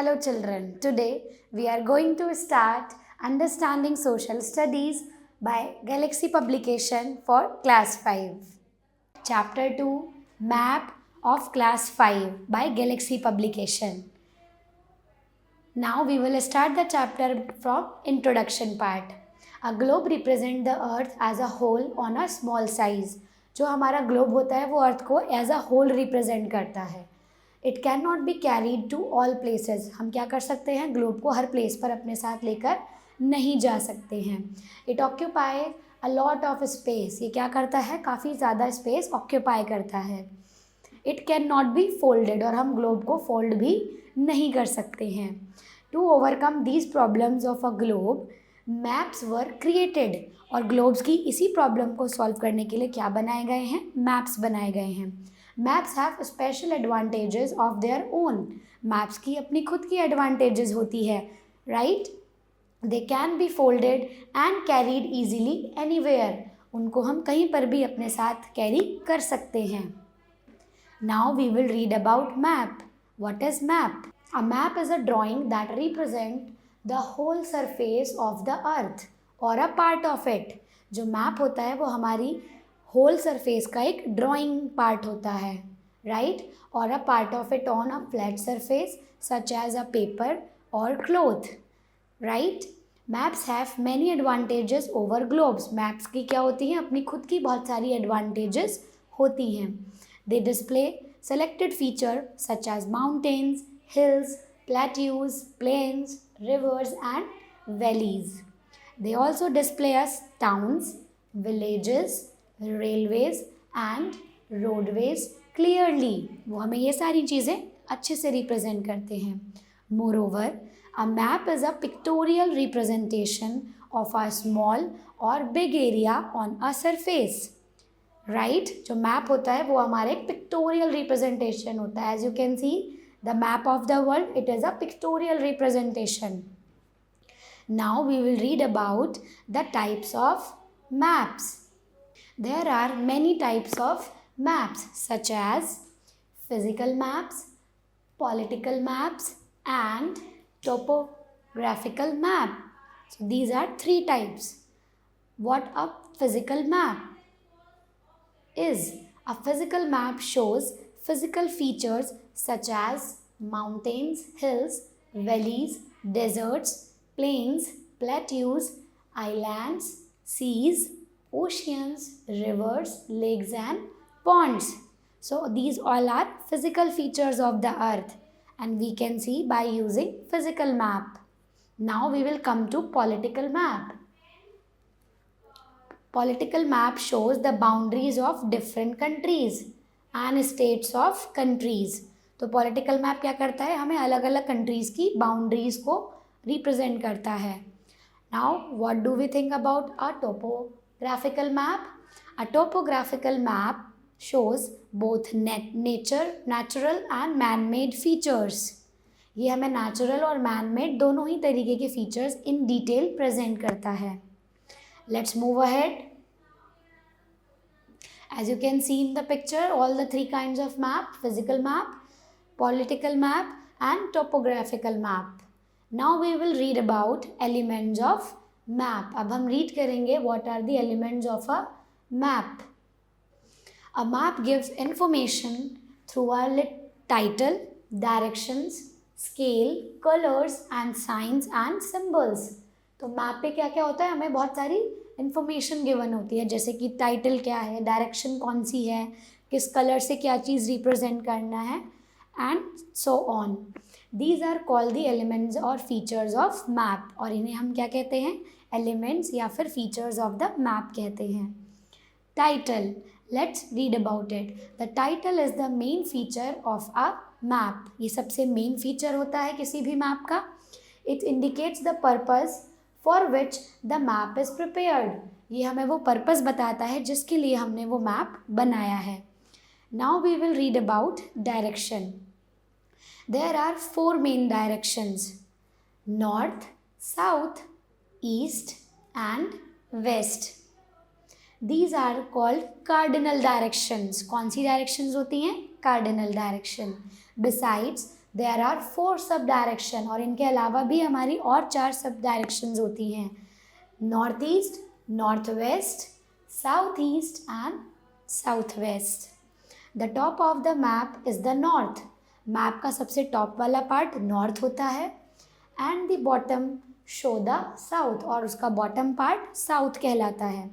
Hello children, today we are going to start Understanding Social Studies by Galaxy Publication for Class 5. Chapter 2 Map of Class 5 by Galaxy Publication. Now we will start the chapter from introduction part. A globe represents the earth as a whole on a small size. जो हमारा globe होता है वो अर्थ को as a whole represent करता है. It can not be carried to all places. हम क्या कर सकते हैं, ग्लोब को हर प्लेस पर अपने साथ लेकर नहीं जा सकते हैं. It occupy a lot of space. ये क्या करता है, काफ़ी ज़्यादा स्पेस ऑक्यूपाई करता है. It can not B folded. और हम ग्लोब को फोल्ड भी नहीं कर सकते हैं. To overcome these problems of a globe maps were created. और ग्लोब्स की इसी प्रॉब्लम को सॉल्व करने के लिए क्या बनाए गए हैं, मैप्स बनाए गए हैं. Maps have special advantages of their own. Maps की अपनी खुद की एडवांटेजेस होती है, right. They can be folded and carried easily anywhere. उनको हम कहीं पर भी अपने साथ कैरी कर सकते हैं. Now we will read about map. What is map? A map is a drawing that represent the whole surface of the earth और अ पार्ट ऑफ इट. जो मैप होता है वो हमारी होल सरफेस का एक ड्राइंग पार्ट होता है, राइट. और a part of it on a flat surface such as a paper और cloth, right. Maps have many advantages over globes. Maps की क्या होती हैं, अपनी खुद की बहुत सारी एडवांटेजेस होती हैं. They display selected feature such as mountains, hills, plateaus, plains, rivers and valleys. They also display us towns, villages, railways and roadways clearly. वो हमें ये सारी चीज़ें अच्छे से रिप्रेजेंट करते हैं. Moreover, a map is a pictorial representation of a small or big area on a surface. Right? जो मैप होता है वो हमारे पिक्टोरियल रिप्रेजेंटेशन होता है. As you can see, the map of the world, it is a pictorial representation. Now we will read about the types of maps. There are many types of maps such as physical maps, political maps and topographical map. So these are three types. What a physical map is? A physical map shows physical features such as mountains, hills, valleys, deserts, plains, plateaus, islands, seas, oceans, rivers, lakes and ponds. So these all are physical features of the earth and we can see by using physical map. Now we will come to political map. Political map shows the boundaries of different countries and states of countries. तो political map क्या करता है, हमें अलग अलग countries की boundaries को represent करता है. Now what do we think about a topographical map? A topographical map shows both natural and man-made features. ये हमें नेचुरल और man-made दोनों ही तरीके के फीचर्स इन डिटेल प्रेजेंट करता है. Let's move ahead. As you can see in the picture, all the three kinds of map: physical map, political map and topographical map. Now we will read about elements of map. अब हम read करेंगे what are the elements of a map. A map gives information through a title, directions, scale, colors and signs and symbols. तो map पे क्या क्या होता है, हमें बहुत सारी इन्फॉर्मेशन गिवन होती है, जैसे कि टाइटल क्या है, डायरेक्शन कौन सी है, किस कलर से क्या चीज़ रिप्रेजेंट करना है and so on. These are called the elements और फीचर्स ऑफ मैप. और इन्हें हम क्या कहते हैं, एलिमेंट्स या फिर फीचर्स ऑफ द मैप कहते हैं. Title, let's read about it. The title is the main feature of a map. ये सबसे मेन फीचर होता है किसी भी मैप का. It indicates the purpose for which the map is prepared. ये हमें वो पर्पज़ बताता है जिसके लिए हमने वो मैप बनाया है. Now we will read about direction. There are 4 main directions: north, south, east and west. These are called cardinal directions. कौन सी डायरेक्शंस होती हैं, cardinal direction. Besides there are 4 sub direction, और इनके अलावा भी हमारी और 4 सब डायरेक्शंस होती हैं, north east, north west, south east and south west. The top of the map is the north, map का सबसे टॉप वाला पार्ट नॉर्थ होता है, and the bottom show the south, और उसका बॉटम पार्ट साउथ कहलाता है।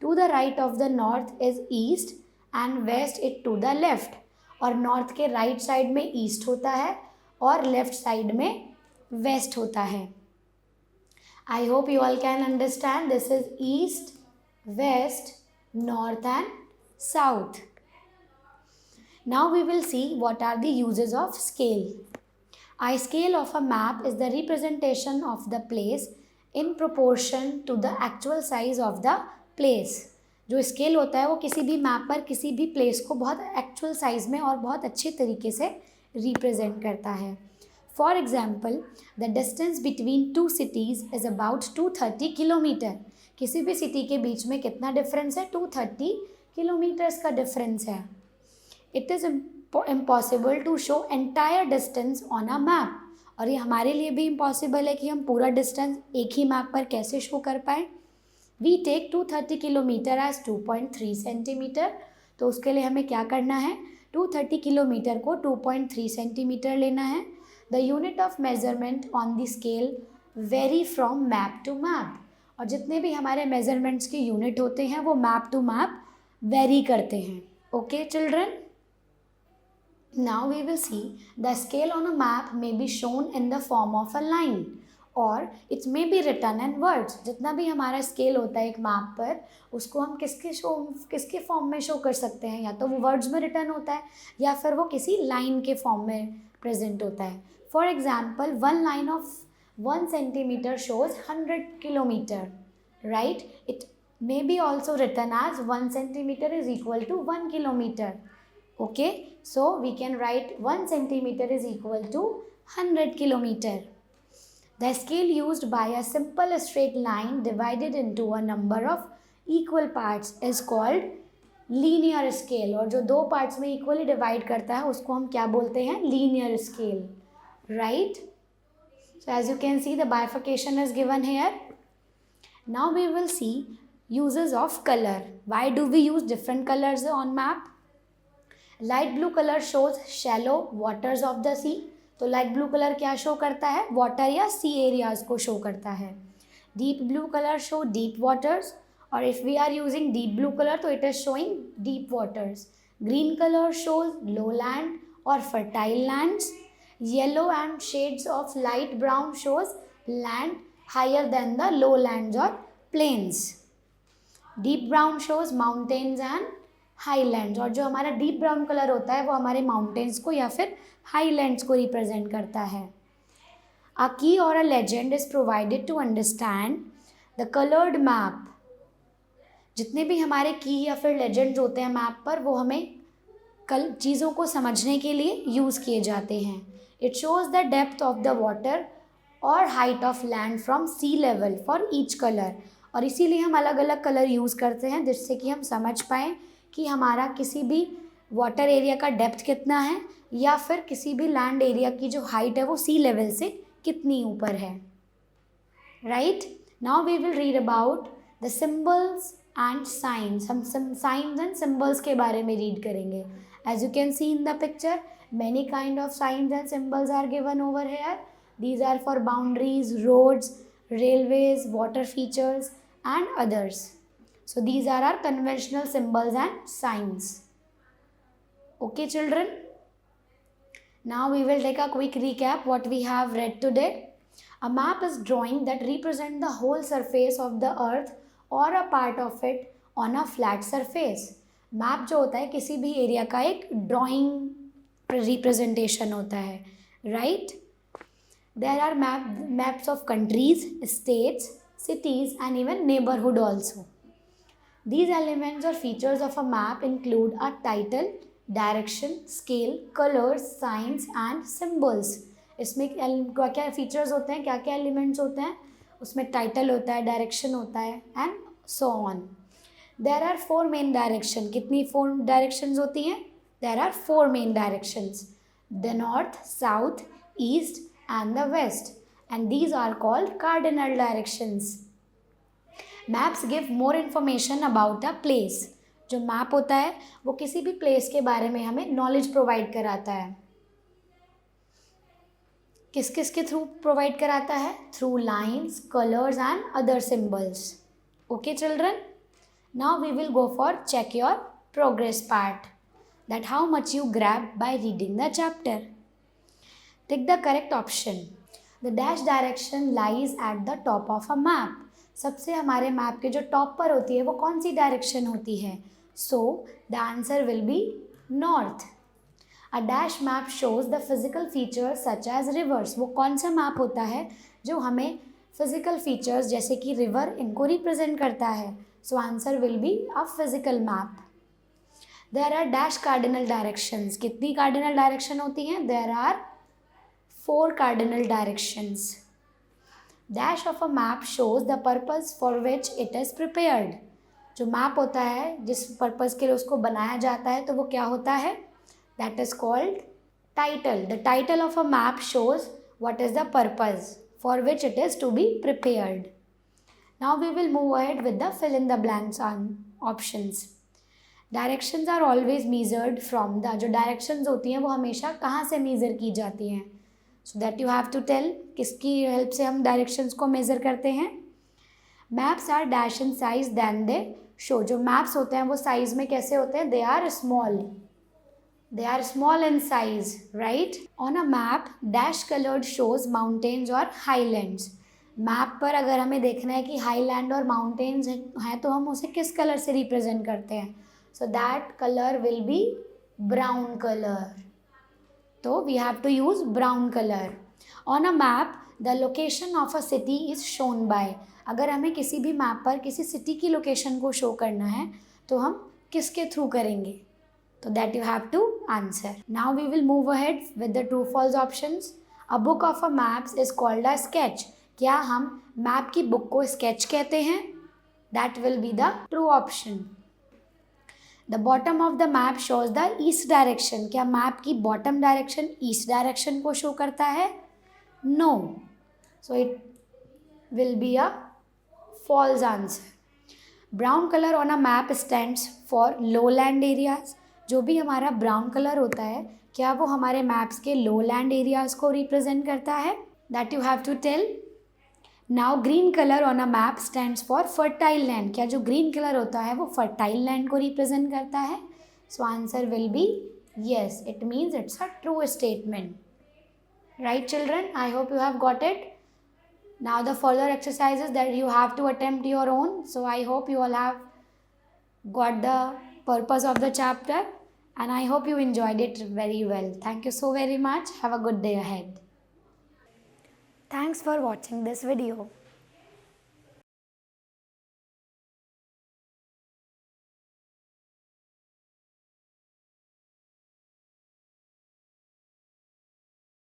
To the right of the north is east and west it to the left, और नॉर्थ के राइट साइड में ईस्ट होता है और लेफ्ट साइड में वेस्ट होता है। I hope you all can understand, this is east, west, north and south. Now we will see what are the uses of scale. A scale of a map is the representation of the place in proportion to the actual size of the place. जो scale होता है वो किसी भी map पर किसी भी place को बहुत एक्चुअल साइज में और बहुत अच्छे तरीके से रिप्रेजेंट करता है। For example, the distance between 2 cities is about 230 kilometre. किसी भी सिटी के बीच में कितना डिफरेंस है? 230 किलोमीटर्स का डिफरेंस है। It is impossible to show entire distance on a map, और ये हमारे लिए भी इम्पॉसिबल है कि हम पूरा डिस्टेंस एक ही मैप पर कैसे शो कर पाएँ। We take 230 kilometre as 2.3 centimetre, तो उसके लिए हमें क्या करना है? 230 किलोमीटर को 2.3 सेंटीमीटर लेना है। The unit of measurement on the scale vary from map to map, और जितने भी हमारे मेजरमेंट्स के यूनिट होते हैं वो मैप टू मैप वेरी करते हैं। Okay children, now we will see the scale on a map may be shown in the form of a line or it may be written in words। जितना भी हमारा scale होता है एक map पर, उसको हम किसके फॉर्म में शो कर सकते हैं? या तो वो वर्ड्स में रिटर्न होता है या फिर वो किसी लाइन के फॉर्म में प्रेजेंट होता है। For example, 1 line of 1 centimetre shows 100 kilometre, right? It may be also written as 1 centimeter is equal to 1 kilometer. Okay, so we can write 1 centimeter is equal to 100 kilometer. The scale used by a simple straight line divided into a number of equal parts is called linear scale, और जो 2 parts में equally divide करता है उसको हम क्या बोलते हैं? linear scale, right? So as you can see, the bifurcation is given here. Now we will see uses of color. Why do we use different colors on map? Light blue colour shows shallow waters of the sea, तो light blue colour क्या show करता है? Water या सी areas को show करता है। Deep blue colour show deep waters, और if we are using deep blue colour तो it is showing deep waters. Green colour shows low land और fertile lands. Yellow and shades of light brown shows land higher than the low lands और plains. Deep brown shows mountains and highlands, और जो हमारा deep brown colour होता है वो हमारे mountains को या फिर हाईलैंड्स को रिप्रेजेंट करता है। अ की और a legend is provided to understand the coloured map. जितने भी हमारे की या फिर लेजेंड्स होते हैं मैप पर, वो हमें चीज़ों को समझने के लिए यूज़ किए जाते हैं। It shows the depth of the water और height of land from sea level for each colour, और इसीलिए हम अलग अलग कलर यूज़ करते हैं जिससे कि हम समझ पाएँ कि हमारा किसी भी वाटर एरिया का डेप्थ कितना है या फिर किसी भी लैंड एरिया की जो हाइट है वो सी लेवल से कितनी ऊपर है, right? Now we will read about the symbols and science. हम साइंस एंड सिम्बल्स के बारे में रीड करेंगे। As you can see in the picture, many kind of science and symbols are given over here. These are for boundaries, roads, railways, water features and others. So these are our conventional symbols and signs. Okay children, now we will take a quick recap what we have read today. A map is drawing that represent the whole surface of the earth or a part of it on a flat surface. Map जो होता है किसी भी area का एक drawing representation होता है, right? There are maps of countries, states, cities and even neighborhood also. These elements or features of a map include a title, direction, scale, colors, signs and symbols. इसमें क्या क्या features होते हैं, क्या क्या elements होते हैं? उसमें टाइटल होता है, डायरेक्शन होता है and so on. There are 4 main direction. कितनी 4 डायरेक्शंस होती हैं? There are 4 main directions. the north, south, east and the west, and these are called cardinal directions. Maps give more information about a place. जो map होता है वो किसी भी place के बारे में हमें नॉलेज प्रोवाइड कराता है. किस किस के थ्रू प्रोवाइड कराता है? Through lines, colours and other symbols. Okay children, now we will go for check your progress part, that how much you grabbed by reading the chapter. Take the correct option. The dash direction lies at the top of a map. सबसे हमारे map के जो top पर होती है वो कौन सी direction होती है? So the answer will be north. A dash map shows the physical features such as rivers. वो कौन सा मैप होता है जो हमें फिजिकल फीचर्स जैसे कि रिवर इनको रिप्रेजेंट करता है? So answer will be a physical map. There are dash cardinal directions. कितनी cardinal direction होती हैं? There are 4 cardinal directions. Dash of a map shows the purpose for which it is prepared. जो map होता है जिस purpose के लिए उसको बनाया जाता है तो वो क्या होता है? That is called title. The title of a map shows what is the purpose for which it is to be prepared. Now we will move ahead with the fill in the blanks on options. Directions are always measured from the. जो directions होती हैं वो हमेशा कहाँ से measure की जाती हैं? So that you have to tell किसकी हेल्प से हम डायरेक्शंस को मेज़र करते हैं. Maps are dash in size than they show. जो मैप्स होते हैं वो साइज़ में कैसे होते हैं? They are small in size, right. On a map dash coloured shows mountains और हाईलैंड्स. मैप पर अगर हमें देखना है कि हाईलैंड और माउंटेन्स हैं तो हम उसे किस कलर से रिप्रेजेंट करते हैं? So that color will be brown color. So we have to use brown color. On a map, the location of a city is shown by. अगर हमें किसी भी मैप पर किसी सिटी की लोकेशन को शो करना है तो हम किसके थ्रू करेंगे? तो that you have to answer. Now we will move ahead with the true false options. A book of a maps is called a sketch. क्या हम मैप की बुक को स्केच कहते हैं? That will be the true option. The bottom of the map shows the east direction. क्या map की bottom direction east direction को show करता है? No. So it will be a false answer. Brown color on a map stands for lowland areas. जो भी हमारा brown colour होता है क्या वो हमारे मैप्स के lowland areas को रिप्रेजेंट करता है? That you have to tell. Now green colour on a map stands for fertile land. क्या जो ग्रीन कलर होता है वो फर्टाइल लैंड को रिप्रेजेंट करता है? So answer will be yes. It means it's a true statement. Right children, I hope you have got it. Now the further exercises that you have to attempt your own. So I hope you all have got the purpose of the chapter and I hope you enjoyed it very well. Thank you so very much. Have a good day ahead. Thanks for watching this video.